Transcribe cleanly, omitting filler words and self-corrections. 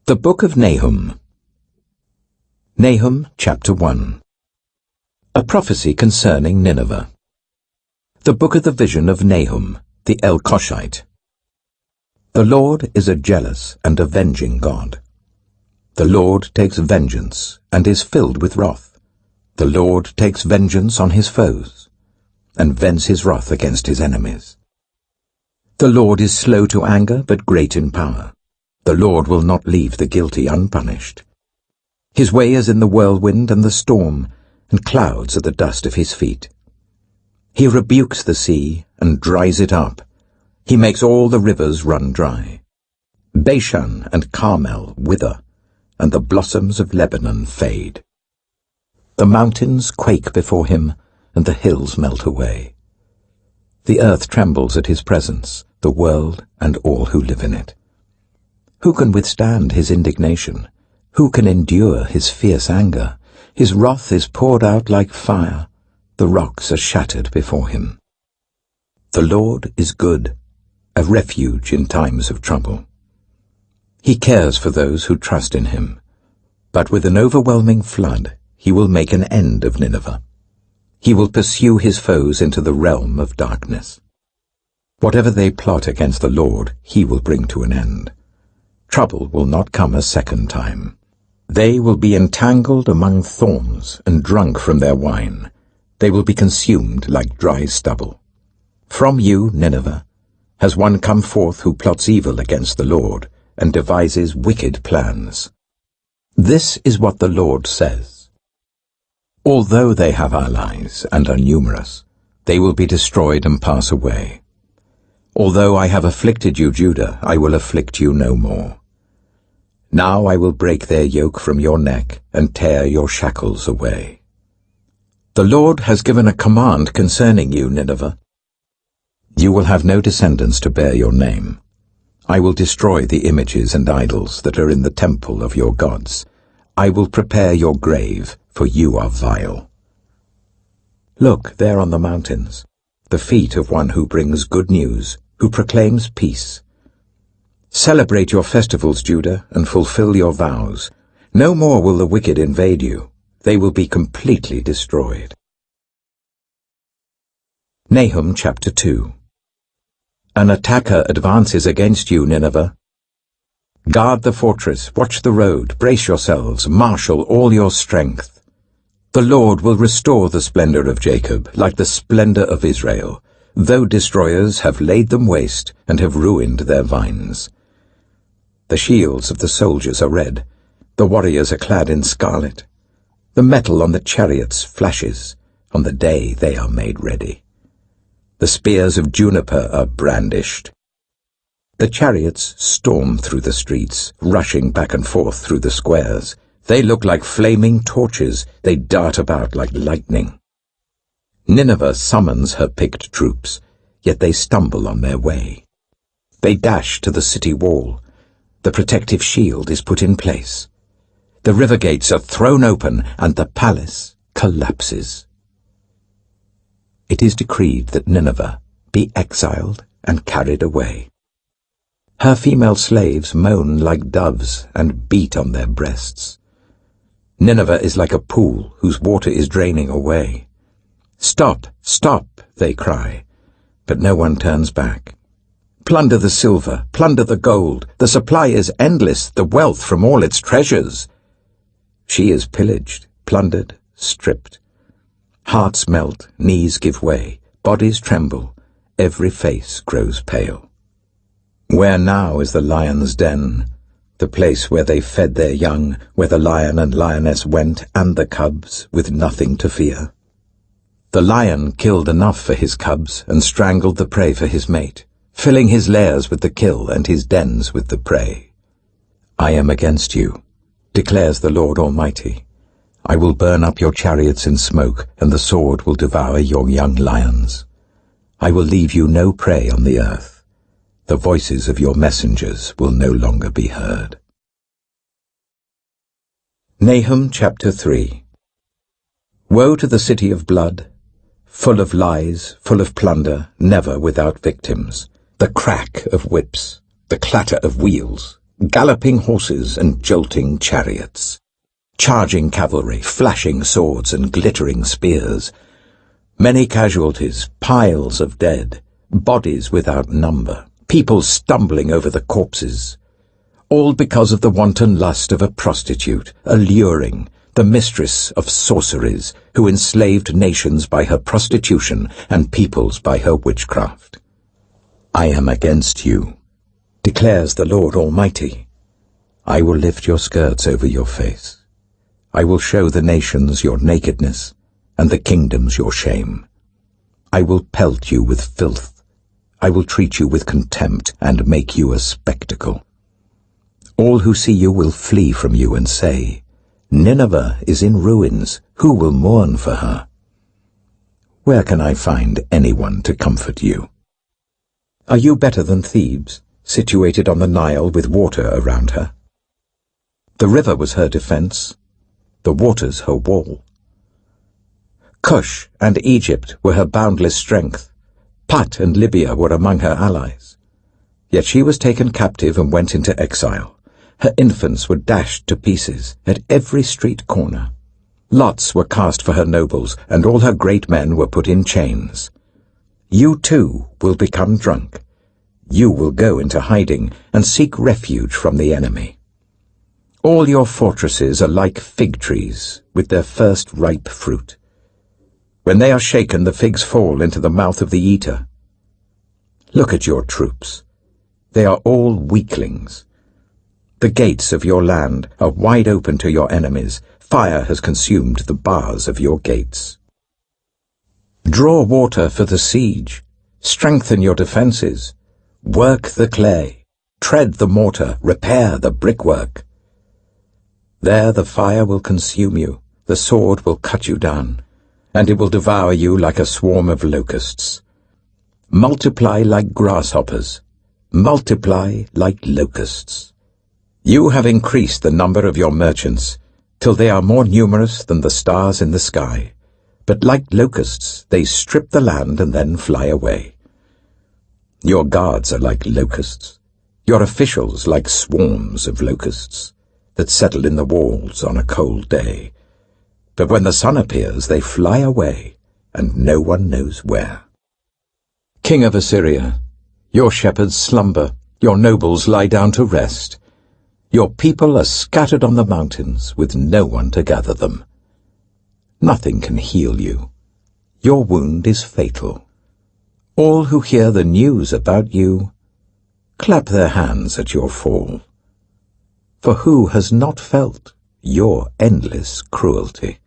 The Book of Nahum. Nahum chapter 1. A prophecy concerning Nineveh. The book of the vision of Nahum, the Elkoshite. The Lord is a jealous and avenging God. The Lord takes vengeance and is filled with wrath. The Lord takes vengeance on his foes and vents his wrath against his enemies. The Lord is slow to anger but great in power. The Lord will not leave the guilty unpunished. His way is in the whirlwind and the storm, and clouds are the dust of his feet. He rebukes the sea and dries it up. He makes all the rivers run dry. Bashan and Carmel wither, and the blossoms of Lebanon fade. The mountains quake before him, and the hills melt away. The earth trembles at his presence, the world and all who live in it. Who can withstand his indignation? Who can endure his fierce anger? His wrath is poured out like fire. The rocks are shattered before him. The Lord is good, a refuge in times of trouble. He cares for those who trust in him. But with an overwhelming flood, he will make an end of Nineveh. He will pursue his foes into the realm of darkness. Whatever they plot against the Lord, he will bring to an end. Trouble will not come a second time. They will be entangled among thorns and drunk from their wine. They will be consumed like dry stubble. From you, Nineveh, has one come forth who plots evil against the Lord and devises wicked plans. This is what the Lord says. Although they have allies and are numerous, they will be destroyed and pass away. Although I have afflicted you, Judah, I will afflict you no more. Now I will break their yoke from your neck and tear your shackles away. The Lord has given a command concerning you, Nineveh. You will have no descendants to bear your name. I will destroy the images and idols that are in the temple of your gods. I will prepare your grave, for you are vile. Look, there on the mountains, the feet of one who brings good news, who proclaims peace. Celebrate your festivals, Judah, and fulfill your vows. No more will the wicked invade you. They will be completely destroyed. Nahum chapter 2. An attacker advances against you, Nineveh. Guard the fortress, watch the road, brace yourselves, marshal all your strength. The Lord will restore the splendor of Jacob, like the splendor of Israel, though destroyers have laid them waste and have ruined their vines. The shields of the soldiers are red, the warriors are clad in scarlet. The metal on the chariots flashes, on the day they are made ready. The spears of juniper are brandished. The chariots storm through the streets, rushing back and forth through the squares. They look like flaming torches, they dart about like lightning. Nineveh summons her picked troops, yet they stumble on their way. They dash to the city wall. The protective shield is put in place. The river gates are thrown open, and the palace collapses. It is decreed that Nineveh be exiled and carried away. Her female slaves moan like doves and beat on their breasts. Nineveh is like a pool whose water is draining away. Stop, stop, they cry, but no one turns back. Plunder the silver, plunder the gold, the supply is endless, the wealth from all its treasures. She is pillaged, plundered, stripped. Hearts melt, knees give way, bodies tremble, every face grows pale. Where now is the lion's den, the place where they fed their young, where the lion and lioness went, and the cubs, with nothing to fear? The lion killed enough for his cubs and strangled the prey for his mate, filling his lairs with the kill and his dens with the prey. I am against you, declares the Lord Almighty. I will burn up your chariots in smoke, and the sword will devour your young lions. I will leave you no prey on the earth. The voices of your messengers will no longer be heard. Nahum chapter 3. Woe to the city of blood, full of lies, full of plunder, never without victims. The crack of whips, the clatter of wheels, galloping horses and jolting chariots, charging cavalry, flashing swords and glittering spears, many casualties, piles of dead, bodies without number, people stumbling over the corpses, all because of the wanton lust of a prostitute, alluring, the mistress of sorceries, who enslaved nations by her prostitution and peoples by her witchcraft. I am against you, declares the Lord Almighty. I will lift your skirts over your face. I will show the nations your nakedness, and the kingdoms your shame. I will pelt you with filth. I will treat you with contempt and make you a spectacle. All who see you will flee from you and say, Nineveh is in ruins. Who will mourn for her? Where can I find anyone to comfort you? Are you better than Thebes, situated on the Nile with water around her? The river was her defense, the waters her wall. Cush and Egypt were her boundless strength. Put and Libya were among her allies. Yet she was taken captive and went into exile. Her infants were dashed to pieces at every street corner. Lots were cast for her nobles, and all her great men were put in chains. You too will become drunk. You will go into hiding and seek refuge from the enemy. All your fortresses are like fig trees with their first ripe fruit. When they are shaken, the figs fall into the mouth of the eater. Look at your troops. They are all weaklings. The gates of your land are wide open to your enemies. Fire has consumed the bars of your gates. Draw water for the siege. Strengthen your defenses. Work the clay. Tread the mortar. Repair the brickwork. There the fire will consume you. The sword will cut you down, and it will devour you like a swarm of locusts. Multiply like grasshoppers. Multiply like locusts. You have increased the number of your merchants, till they are more numerous than the stars in the sky. But like locusts, they strip the land and then fly away. Your guards are like locusts, your officials like swarms of locusts that settle in the walls on a cold day. But when the sun appears, they fly away, and no one knows where. King of Assyria, your shepherds slumber, your nobles lie down to rest. Your people are scattered on the mountains with no one to gather them. Nothing can heal you. Your wound is fatal. All who hear the news about you clap their hands at your fall. For who has not felt your endless cruelty?